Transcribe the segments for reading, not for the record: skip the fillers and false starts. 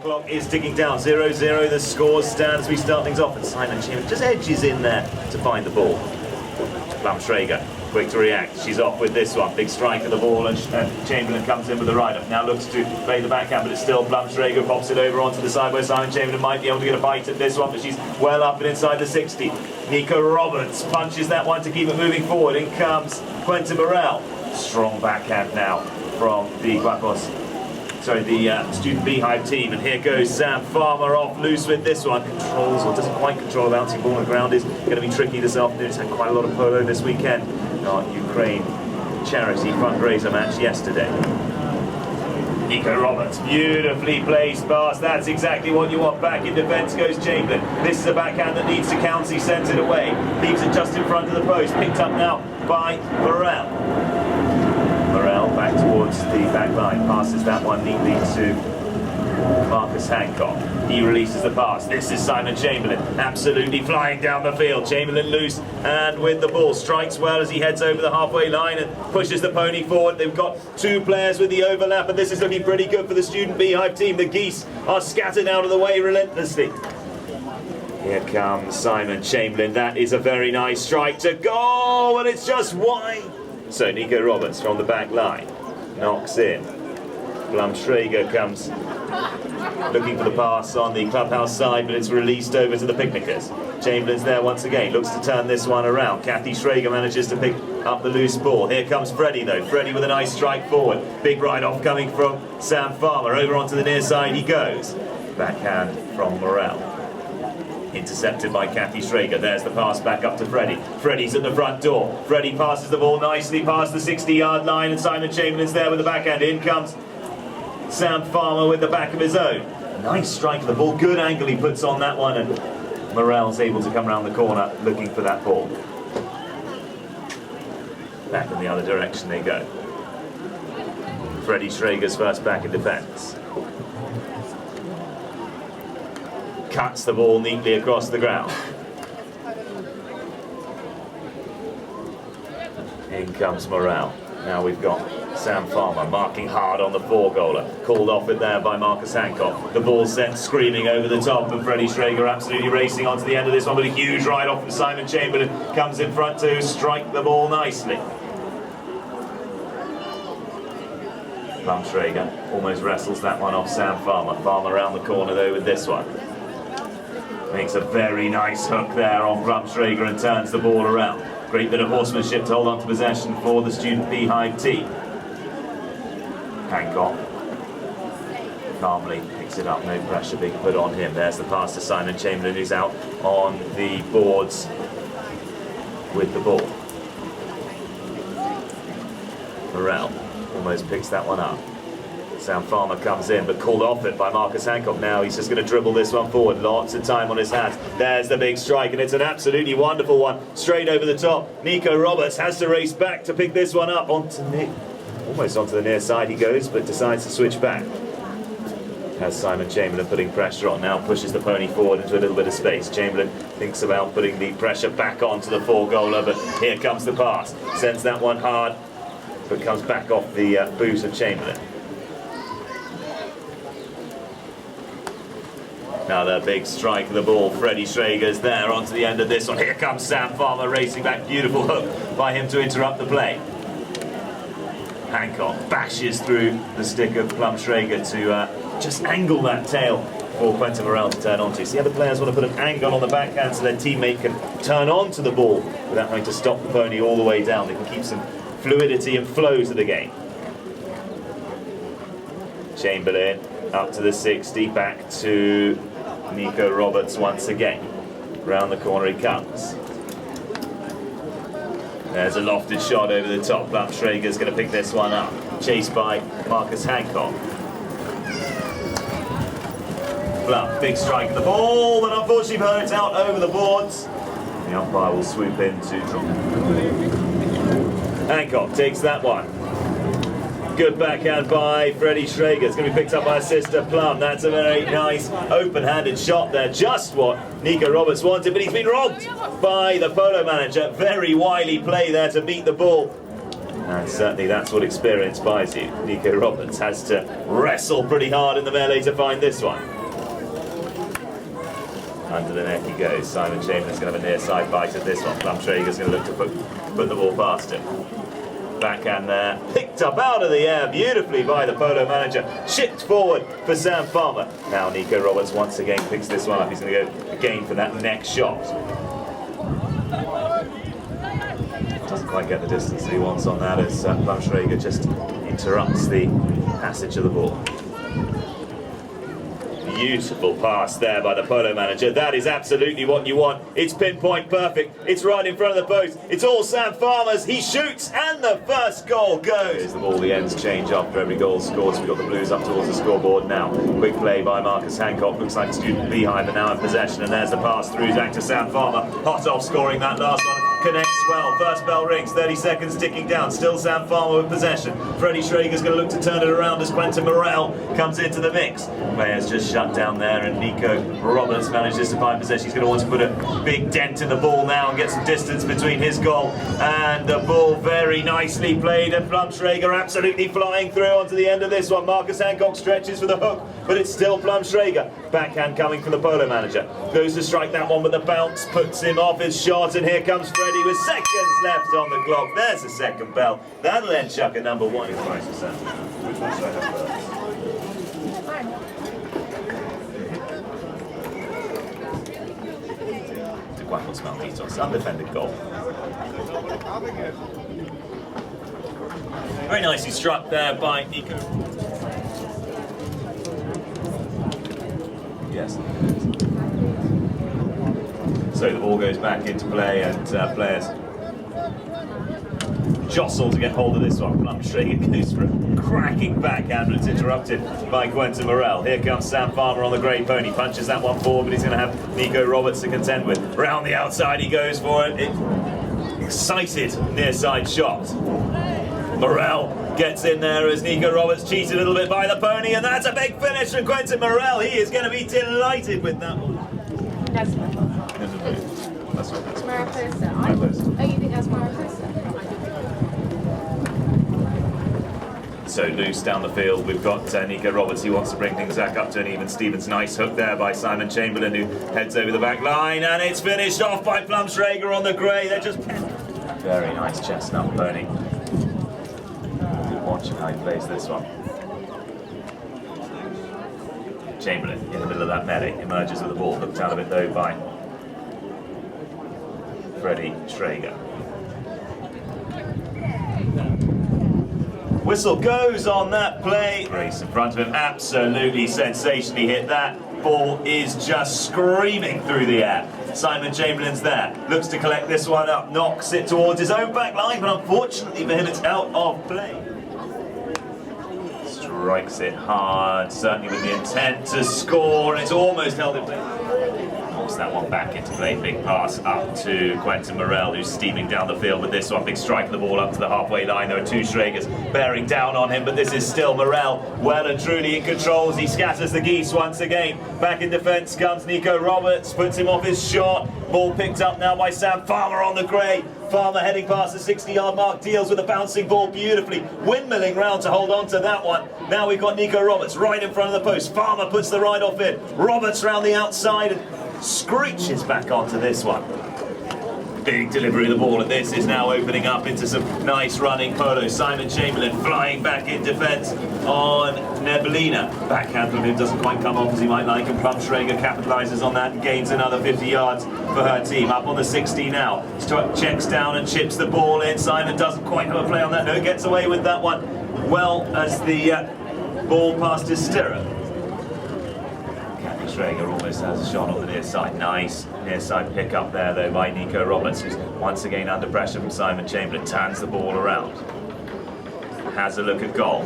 clock is ticking down. 0-0, the scores stand as we start things off. And Simon Chamberlain just edges in there to find the ball. Blumschrager, quick to react. She's off with this one. Big strike of the ball, and Chamberlain comes in with the right-up. Now looks to play the backhand, but it's still Blumschrager pops it over onto the side where Simon Chamberlain might be able to get a bite at this one, but she's well up and inside the 60. Nico Roberts punches that one to keep it moving forward. In comes Quentin Burrell. Strong backhand now from the Student Beehive team, and here goes Sam Farmer off loose with this one. Controls, or doesn't quite control a bouncing ball on the ground. Is going to be tricky this afternoon. It's had quite a lot of polo this weekend. Our Ukraine charity fundraiser match yesterday. Nico Roberts, beautifully placed pass. That's exactly what you want. Back in defence goes Chamberlain. This is a backhand that needs to count. He sends it away. Leaves it just in front of the post. Picked up now by Burrell. Burrell back towards the back line. Passes that one neatly to Marcus Hancock. He releases the pass. This is Simon Chamberlain, absolutely flying down the field. Chamberlain loose and with the ball. Strikes well as he heads over the halfway line and pushes the pony forward. They've got two players with the overlap, and this is looking pretty good for the Student Beehive team. The geese are scattered out of the way relentlessly. Here comes Simon Chamberlain. That is a very nice strike to goal, and it's just wide. So Nico Roberts from the back line knocks in. Blumschrager comes looking for the pass on the clubhouse side, but it's released over to the picnickers. Chamberlain's there once again, looks to turn this one around. Kathy Schrager manages to pick up the loose ball. Here comes Freddie though. Freddie with a nice strike forward. Big ride-off coming from Sam Farmer. Over onto the near side he goes. Backhand from Morel. Intercepted by Kathy Schrager. There's the pass back up to Freddie. Freddie's at the front door. Freddie passes the ball nicely past the 60-yard line, and Simon Chamberlain's there with the backhand. In comes Sam Farmer with the back of his own. Nice strike of the ball. Good angle he puts on that one, and Morel's able to come around the corner looking for that ball. Back in the other direction they go. Freddie Schrager's first back in defence. Cuts the ball neatly across the ground. In comes Morel. Now we've got Sam Farmer marking hard on the four-goaler. Called off it there by Marcus Hancock. The ball sent screaming over the top, and Freddie Schrager absolutely racing onto the end of this one with a huge ride-off from Simon Chamberlain. Comes in front to strike the ball nicely. Blumschrager almost wrestles that one off Sam Farmer. Farmer around the corner though with this one. Makes a very nice hook there on Blumschrager and turns the ball around. Great bit of horsemanship to hold on to possession for the Student Beehive team. Hancock calmly picks it up, no pressure being put on him. There's the pass to Simon Chamberlain, who's out on the boards with the ball. Morel almost picks that one up. Sam Farmer comes in, but called off it by Marcus Hancock. Now he's just going to dribble this one forward. Lots of time on his hands. There's the big strike, and it's an absolutely wonderful one. Straight over the top. Nico Roberts has to race back to pick this one up. Almost onto the near side he goes, but decides to switch back. Has Simon Chamberlain putting pressure on now. Pushes the pony forward into a little bit of space. Chamberlain thinks about putting the pressure back onto the four-goaler, but here comes the pass. Sends that one hard, but comes back off the boot of Chamberlain. Now the big strike of the ball. Freddie Schrager's there onto the end of this one. Here comes Sam Farmer racing back. Beautiful hook by him to interrupt the play. Hancock bashes through the stick of Blumschrager to just angle that tail for Quentin Morel to turn onto. So the other players want to put an angle on the backhand so their teammate can turn onto the ball without having to stop the pony all the way down. They can keep some fluidity and flow to the game. Chamberlain up to the 60, back to Nico Roberts once again. Round the corner he comes. There's a lofted shot over the top. Blumschrager's going to pick this one up. Chased by Marcus Hancock. Blum, big strike of the ball, but unfortunately it's out over the boards. The umpire will swoop in to drop. Hancock takes that one. Good backhand by Freddie Schrager. It's going to be picked up by his sister Plum. That's a very nice open-handed shot there. Just what Nico Roberts wanted, but he's been robbed by the polo manager. Very wily play there to beat the ball. And certainly that's what experience buys you. Nico Roberts has to wrestle pretty hard in the melee to find this one. Under the neck he goes. Simon Chamberlain's going to have a near side bite at this one. Plumtrager's going to look to put the ball past him. Backhand there, picked up out of the air beautifully by the Polo manager. Chipped forward for Sam Farmer. Now Nico Roberts once again picks this one up. He's going to go again for that next shot. Doesn't quite get the distance that he wants on that as Plumtrager just interrupts the passage of the ball. Beautiful pass there by the Polo manager. That is absolutely what you want. It's pinpoint perfect. It's right in front of the post. It's all Sam Farmer's. He shoots and the first goal goes. Here's the ball. The ends change after every goal scored. So we've got the Blues up towards the scoreboard now. Quick play by Marcus Hancock. Looks like Student Beehive are now in possession. And there's the pass through back to Sam Farmer. Hot off scoring that last one. Connects well. First bell rings. 30 seconds ticking down. Still Sam Farmer with possession. Freddie Schrager's going to look to turn it around as Quentin Morel comes into the mix. Players just shut down there and Nico Roberts manages to find possession. He's going to want to put a big dent in the ball now and get some distance between his goal and the ball. Very nicely played and Plumtrager absolutely flying through onto the end of this one. Marcus Hancock stretches for the hook, but it's still Plumtrager. Backhand coming from the Polo manager. Goes to strike that one, but the bounce puts him off his shot, and here comes Freddie with seconds left on the clock. There's the second bell. That'll end Chuck at number 1. Which one should I have first? Malditos, undefended goal. Very nicely struck there by Nico. Yes. So the ball goes back into play and players jostle to get hold of this one. Plumtrager goes for a cracking backhand, but it's interrupted by Quentin Morel. Here comes Sam Farmer on the grey pony. Punches that one forward, but he's going to have Nico Roberts to contend with. Round the outside he goes for it. Excited near side shot. Morel gets in there as Nico Roberts cheats a little bit by the pony, and that's a big finish from Quentin Morel. He is going to be delighted with that one. That's Mariposa. Oh, you think that's Mariposa? So loose down the field, we've got Nico Roberts. He wants to bring things back up to an even Stevens. Nice hook there by Simon Chamberlain, who heads over the back line, and it's finished off by Plumtrager on the grey. They're just very nice chestnut pony. Good watching how he plays this one. Chamberlain in the middle of that melee, emerges with the ball, hooked out of it though by Freddie Schrager. Whistle goes on that play. Grace in front of him, absolutely sensationally hit. That ball is just screaming through the air. Simon Chamberlain's there, looks to collect this one up, knocks it towards his own back line, but unfortunately for him it's out of play. Strikes it hard, certainly with the intent to score, and it's almost held in play. Force that one back into play. Big pass up to Quentin Morel, who's steaming down the field with this one. Big strike of the ball up to the halfway line. There are two Schregers bearing down on him, but this is still Morel well and truly in control as he scatters the geese once again. Back in defence comes Nico Roberts, puts him off his shot. Ball picked up now by Sam Farmer on the grey. Farmer heading past the 60-yard mark, deals with a bouncing ball beautifully, windmilling round to hold on to that one. Now we've got Nico Roberts right in front of the post. Farmer puts the right off in. Roberts round the outside and screeches back onto this one. Big delivery of the ball, and this is now opening up into some nice running Polo. Simon Chamberlain flying back in defence on Nebelina. Backhand from him doesn't quite come off as he might like, and Plumtrager capitalises on that and gains another 50 yards for her team. Up on the 60 now. Checks down and chips the ball in. Simon doesn't quite have a play on that. No, gets away with that one well as the ball past his stirrup. Schrager almost has a shot on the near side. Nice near side pick up there though by Nico Roberts, who's once again under pressure from Simon Chamberlain. Turns the ball around. Has a look at goal.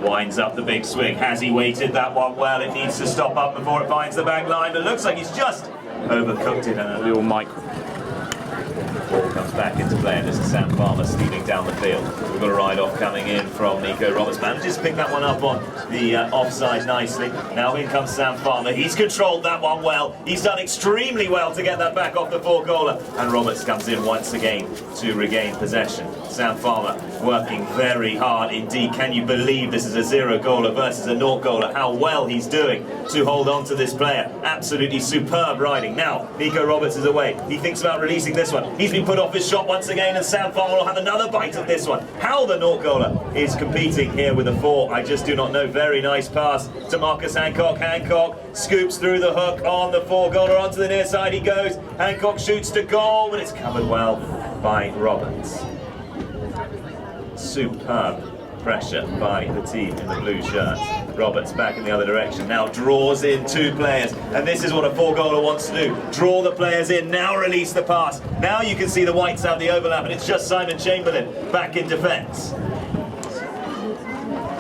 Winds up the big swing. Has he weighted that one well? It needs to stop up before it finds the back line, but it looks like he's just overcooked it. And a little micro. Ball comes back into play, and this is Sam Farmer steaming down the field. We've got a ride-off coming in from Nico Roberts. Manages to pick that one up on the offside nicely. Now in comes Sam Farmer. He's controlled that one well. He's done extremely well to get that back off the four-goaler. And Roberts comes in once again to regain possession. Sam Farmer working very hard indeed. Can you believe this is a 0-goaler versus a 0-goaler? How well he's doing to hold on to this player. Absolutely superb riding. Now, Nico Roberts is away. He thinks about releasing this one. He's been put off his shot once again, and Sam Farmer will have another bite at this one. How the 0-goaler is competing here with a 4, I just do not know. Very nice pass to Marcus Hancock. Hancock scoops through the hook on the 4-goaler. Onto the near side he goes. Hancock shoots to goal, but it's covered well by Roberts. Superb pressure by the team in the blue shirts. Roberts back in the other direction, now draws in 2 players, and this is what a 4-goaler wants to do. Draw the players in, now release the pass. Now you can see the whites have the overlap, and it's just Simon Chamberlain back in defence.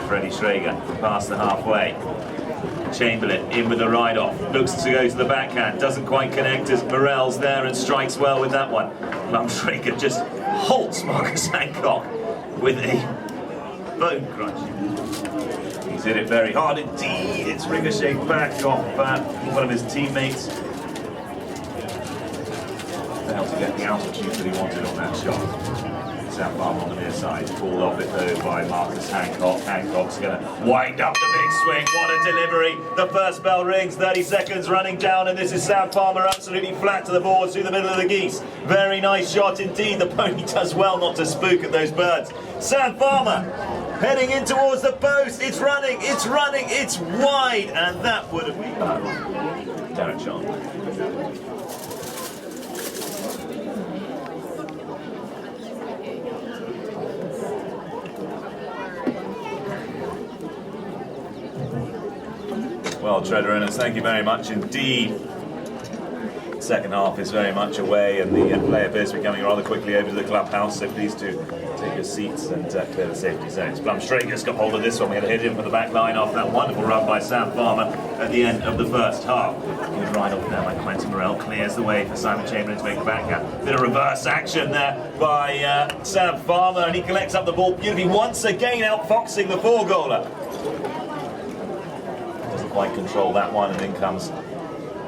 Freddie Schrager past the halfway. Chamberlain in with the ride-off, looks to go to the backhand, doesn't quite connect as Morell's there and strikes well with that one. Schrager just halts Marcus Hancock with a bone crunch. He's hit it very hard indeed. It's ricocheted back off one of his teammates. Failed to get the altitude that he wanted on that shot. Sam Farmer on the near side, pulled off it though by Marcus Hancock. Hancock's going to wind up the big swing. What a delivery. The first bell rings, 30 seconds running down, and this is Sam Farmer absolutely flat to the boards through the middle of the geese. Very nice shot indeed. The pony does well not to spook at those birds. Sam Farmer heading in towards the post. It's running, it's wide, and that would have been Derek John. Well, Treader Reynolds, thank you very much indeed. Second half is very much away, and the play appears to be coming rather quickly over to the clubhouse, so please do take your seats and clear the safety zones. Plum Strager's got hold of this one. We're going to hit him from the back line after that wonderful run by Sam Farmer at the end of the first half. Good ride off there by Quentin Morell, clears the way for Simon Chamberlain to make the backhand. Bit of reverse action there by Sam Farmer, and he collects up the ball beautifully, once again outfoxing the 4-goaler. Doesn't quite control that one, and in comes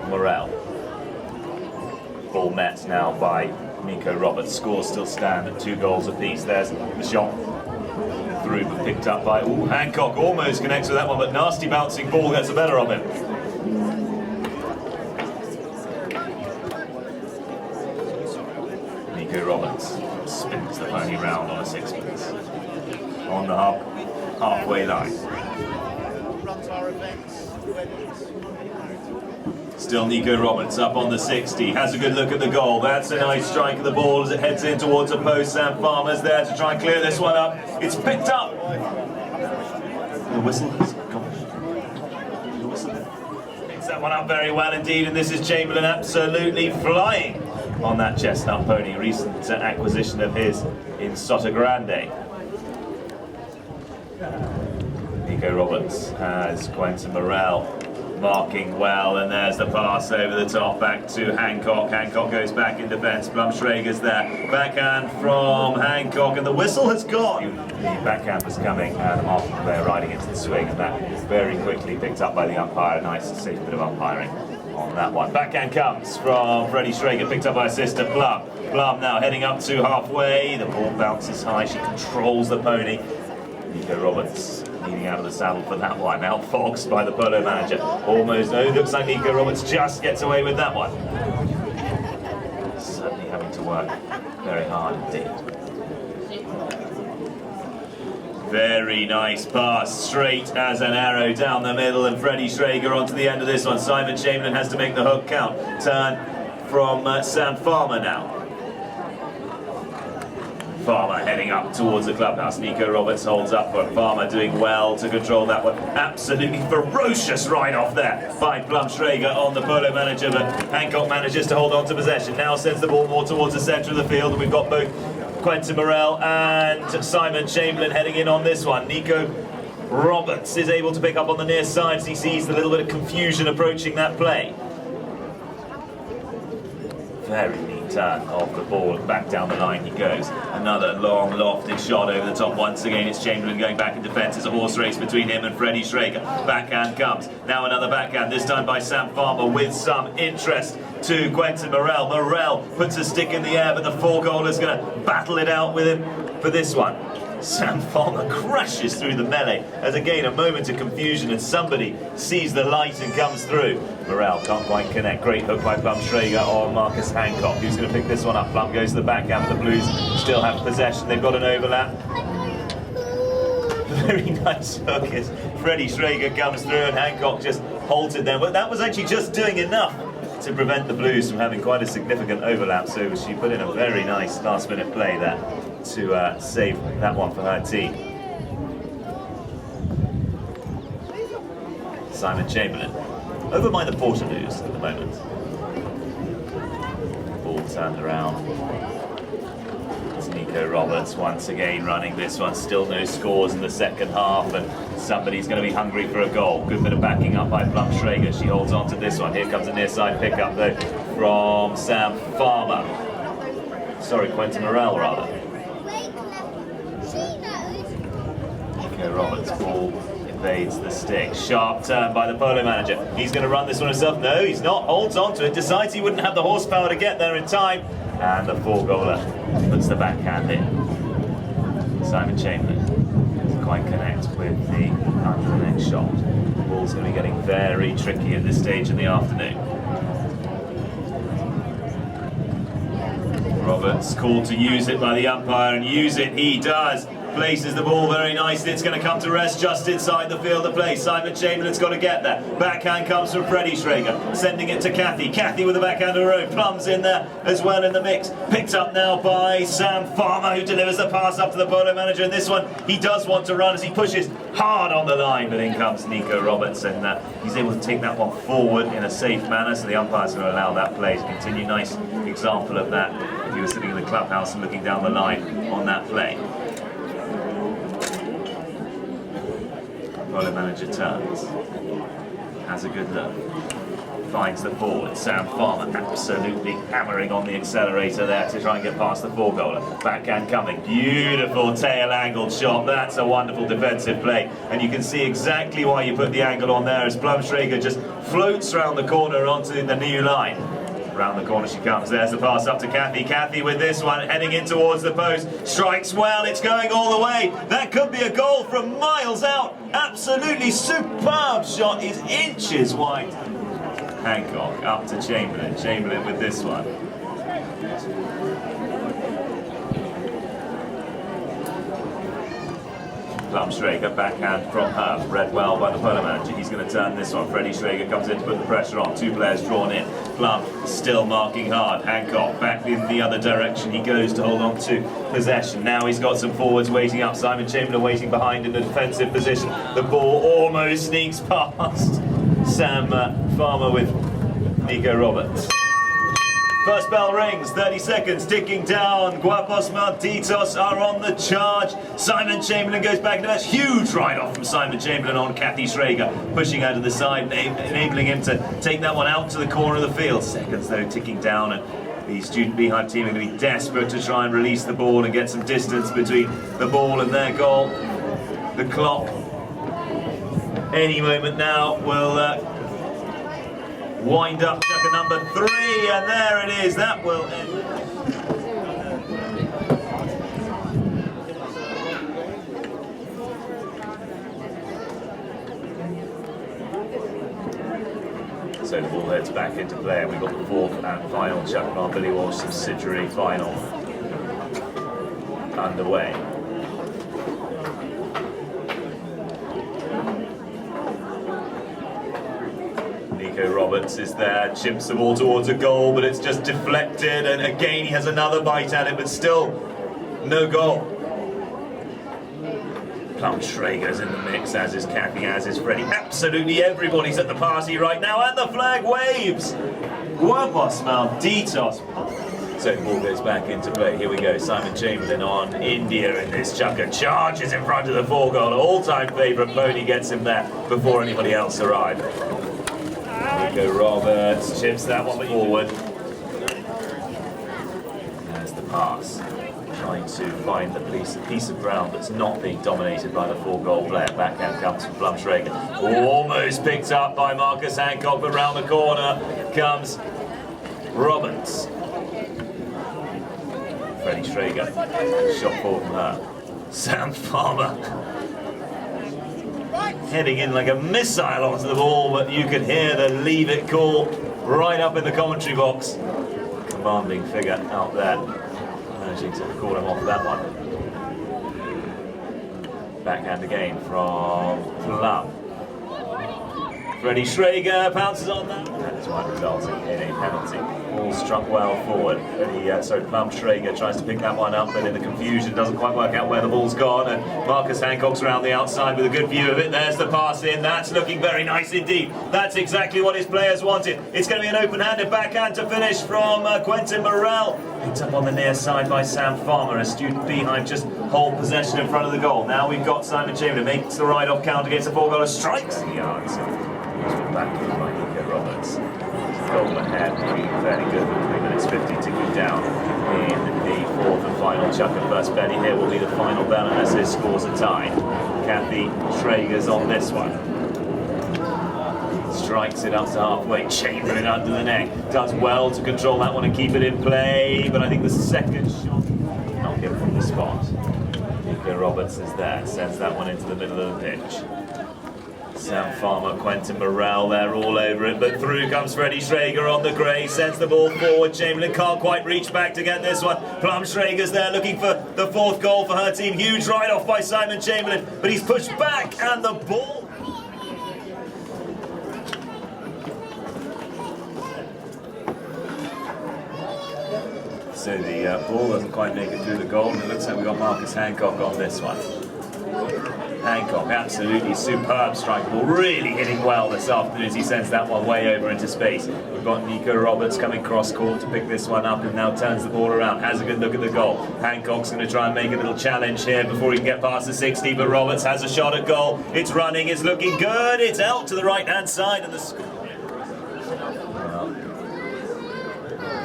Morell. Ball met now by Nico Roberts. Scores still stand at 2 goals apiece. There's the shot through, but picked up by Hancock. Almost connects with that one, but nasty bouncing ball gets the better of him. Nico Roberts spins the pony round on a 6-pence on the halfway line. Still Nico Roberts up on the 60, has a good look at the goal. That's a nice strike of the ball as it heads in towards a post. Sam Farmer's there to try and clear this one up. It's picked up. The whistle has gone. The whistle picks that one up very well indeed, and this is Chamberlain absolutely flying on that chestnut pony. Recent acquisition of his in Sotogrande. Nico Roberts has Quentin Morell marking well, and there's the pass over the top back to Hancock. Hancock goes back in defence. Plum Schrager's there. Backhand from Hancock, and the whistle has gone. The backhand was coming, and Martin Blair riding into the swing, and that very quickly picked up by the umpire. A nice, safe bit of umpiring on that one. Backhand comes from Freddie Schrager, picked up by sister Plum. Plum now heading up to halfway. The ball bounces high. She controls the pony. Nico Roberts leading out of the saddle for that one. Outfoxed by the Polo manager. Almost, oh, looks like Nico Roberts just gets away with that one. Certainly having to work very hard indeed. Very nice pass, straight as an arrow down the middle, and Freddie Schrager onto the end of this one. Simon Chamberlain has to make the hook count. Turn from Sam Farmer now. Farmer heading up towards the clubhouse. Nico Roberts holds up for Farmer, doing well to control that one. Absolutely ferocious ride off there by Plum Schrager on the Polo manager, but Hancock manages to hold on to possession. Now sends the ball more towards the centre of the field, and we've got both Quentin Morell and Simon Chamberlain heading in on this one. Nico Roberts is able to pick up on the near side as he sees the little bit of confusion approaching that play. Very neat turn of the ball, back down the line he goes. Another long lofted shot over the top. Once again it's Chamberlain going back in defence. It's a horse race between him and Freddie Schrager. Backhand comes. Now another backhand, this time by Sam Farmer with some interest to Quentin Morel. Morel puts a stick in the air, but the four-goaler's going to battle it out with him for this one. Sam Farmer crashes through the melee as again a moment of confusion and somebody sees the light and comes through. Morel can't quite connect. Great hook by Plum Schrager on Marcus Hancock. Who's going to pick this one up? Plum goes to the backhand, but the Blues still have possession. They've got an overlap. Very nice hook as Freddie Schrager comes through and Hancock just halted them. But that was actually just doing enough to prevent the Blues from having quite a significant overlap. So she put in a very nice last-minute play there to save that one for her team. Simon Chamberlain over by the Portaloos at the moment. Ball turned around. It's Nico Roberts once again running this one. Still no scores in the second half, and somebody's going to be hungry for a goal. Good bit of backing up by Plum Schrager. She holds on to this one. Here comes a near side pickup though from Sam Farmer. Sorry, Quentin Morel rather. Nico Roberts' ball evades the stick. Sharp turn by the Polo manager. He's going to run this one himself. No, he's not. Holds on to it. Decides he wouldn't have the horsepower to get there in time. And the four-goaler puts the backhand in. Simon Chamberlain doesn't quite connect with the under the neck shot. The ball's going to be getting very tricky at this stage in the afternoon. Roberts called to use it by the umpire, and use it he does. Places the ball very nicely. It's going to come to rest just inside the field of play. Simon Chamberlain's got to get there. Backhand comes from Freddie Schrager, sending it to Kathy. Kathy with a backhand of her own. Plum's in there as well in the mix. Picked up now by Sam Farmer, who delivers the pass up to the Polo manager. And this one, he does want to run as he pushes hard on the line, but in comes Nico Roberts, and he's able to take that one forward in a safe manner. So the umpire's going to allow that play to continue. Nice example of that if you were sitting in the clubhouse and looking down the line on that play. Polo manager turns, has a good look, finds the forward. Sam Farmer absolutely hammering on the accelerator there to try and get past the four-goaler. Backhand coming, beautiful tail-angled shot. That's a wonderful defensive play, and you can see exactly why you put the angle on there as Plum Schrager just floats round the corner onto the new line. Round the corner she comes. There's the pass up to Kathy. Kathy with this one, heading in towards the post. Strikes well. It's going all the way. That could be a goal from miles out. Absolutely superb shot. Is inches wide. Hancock up to Chamberlain. Chamberlain with this one. Plum Schrager, backhand from her, read well by the Polo manager. He's going to turn this one. Freddie Schrager comes in to put the pressure on. Two players drawn in. Plum still marking hard. Hancock back in the other direction. He goes to hold on to possession. Now he's got some forwards waiting up. Simon Chamberlain waiting behind in the defensive position. The ball almost sneaks past Sam Farmer with Nico Roberts. First bell rings, 30 seconds ticking down. Guapos Malditos are on the charge. Simon Chamberlain goes back into that huge ride-off from Simon Chamberlain on Kathy Schrager, pushing her to the side, enabling him to take that one out to the corner of the field. Seconds though ticking down, and the Student Beehive team are going to be desperate to try and release the ball and get some distance between the ball and their goal. The clock, any moment now, will wind up checker number 3, and there it is. That will end. So the ball heads back into play, and we've got the fourth and final Chuck Farm Billy Walsh Subsidiary final underway. Nico Roberts is there, chimps the ball towards a goal, but it's just deflected, and again he has another bite at it, but still no goal. Plum Schrager's in the mix, as is Kathy, as is Freddie. Absolutely everybody's at the party right now, and the flag waves! Guapos Malditos. So the ball goes back into play. Here we go. Simon Chamberlain on India in this chucker. Charges in front of the four-goaler. All-time favourite. Pony gets him there before anybody else arrived. Nico Roberts chips that one forward. pass. Trying to find the piece of ground that's not being dominated by the 4-goal player. Backhand comes from Blumschrager. Almost picked up by Marcus Hancock, but round the corner comes Roberts. Freddie Schrager, shot forward from her. Sam Farmer heading in like a missile onto the ball, but you can hear the leave it call right up in the commentary box. Commanding figure out there, managing to call him off that one. Backhand again from Plum. Freddie Schrager pounces on that. That is why resulting in a penalty. Ball struck well forward. Plum Schrager tries to pick that one up, but in the confusion doesn't quite work out where the ball's gone. And Marcus Hancock's around the outside with a good view of it. There's the pass in. That's looking very nice indeed. That's exactly what his players wanted. It's going to be an open-handed backhand to finish from Quentin Morel. Picked up on the near side by Sam Farmer. A student behind just hold possession in front of the goal. Now we've got Simon Chamberlain makes the right-off count against a 4-goaler, strikes the yards. Back in by Nico Roberts. Goal ahead, fairly good with 3 minutes 50 ticking down in the 4th and final chuck and first Benny here will be the final bell unless this scores a tie. Kathy Schrager's on this one. Strikes it up to halfway, Chamberlain under the neck. Does well to control that one and keep it in play, but I think the second shot not hit from the spot. Nico Roberts is there, sends that one into the middle of the pitch. Sam Farmer, Quentin Morel, they're all over it, but through comes Freddie Schrager on the grey, sends the ball forward. Chamberlain can't quite reach back to get this one. Plum Schrager's there looking for the 4th goal for her team. Huge ride-off by Simon Chamberlain, but he's pushed back and the ball... So the ball doesn't quite make it through the goal, and it looks like we've got Marcus Hancock on this one. Hancock, absolutely superb strike ball, really hitting well this afternoon as he sends that one way over into space. We've got Nico Roberts coming cross court to pick this one up and now turns the ball around, has a good look at the goal. Hancock's going to try and make a little challenge here before he can get past the 60, but Roberts has a shot at goal. It's running, it's looking good, it's out to the right-hand side and the score.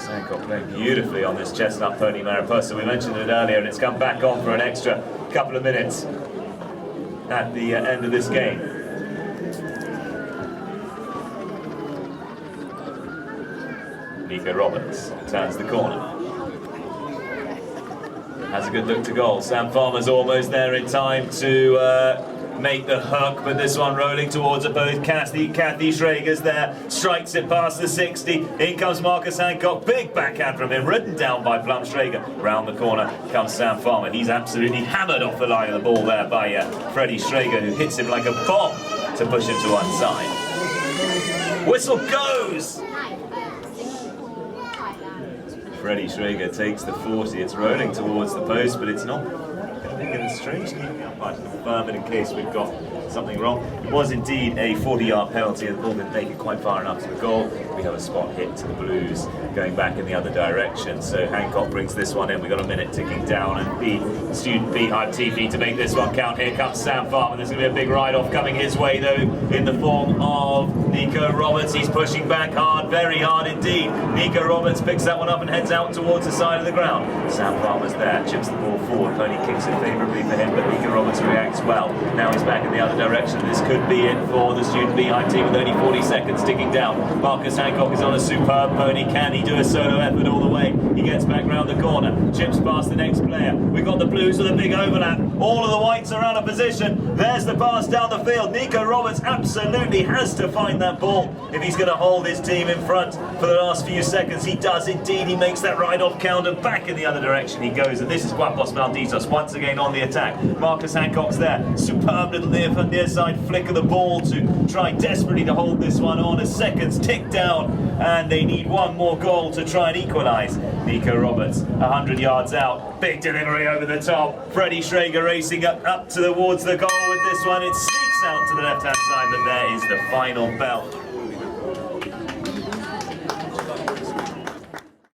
Hancock playing beautifully on this chestnut pony Mariposa. We mentioned it earlier and it's come back on for an extra couple of minutes at the end of this game. Nico Roberts turns the corner. Has a good look to goal. Sam Farmer's almost there in time to make the hook, but this one rolling towards it both. Kathy Schrager's there, strikes it past the 60. In comes Marcus Hancock, big backhand from him, ridden down by Plum Schrager. Round the corner comes Sam Farmer. He's absolutely hammered off the line of the ball there by Freddie Schrager, who hits him like a bomb to push him to one side. Whistle goes! Freddie Schrager takes the 40. It's rolling towards the post, but it's not. It's strange keeping up by to confirm it in case we've got something wrong. It was indeed a 40-yard penalty and the ball didn't make it quite far enough to the goal. We have a spot hit to the Blues going back in the other direction. So Hancock brings this one in. We've got a minute ticking down and the student Beehive TV to make this one count. Here comes Sam Farmer. There's going to be a big ride-off coming his way though in the form of Nico Roberts. He's pushing back hard, very hard indeed. Nico Roberts picks that one up and heads out towards the side of the ground. Sam Farmer's there, chips the ball forward. Pony kicks it favourably for him, but Nico Roberts reacts well. Now he's back in the other direction. This could be it for the student Beehive team with only 40 seconds ticking down. Marcus Hancock is on a superb pony. Can he do a solo effort all the way? He gets back round the corner, chips past the next player. We've got the Blues with a big overlap. All of the Whites are out of position. There's the pass down the field. Nico Roberts absolutely has to find that ball if he's going to hold his team in front for the last few seconds. He does indeed. He makes that ride-off counter. Back in the other direction he goes, and this is Guapos Malditos once again on the attack. Marcus Hancock's there. Superb little near side flick of the ball to try desperately to hold this one on as seconds tick down, and they need one more goal to try and equalise. Nico Roberts 100 yards out, big delivery over the top. Freddie Schrager racing up towards the goal with this one. It sneaks out to the left hand side, but there is the final bell.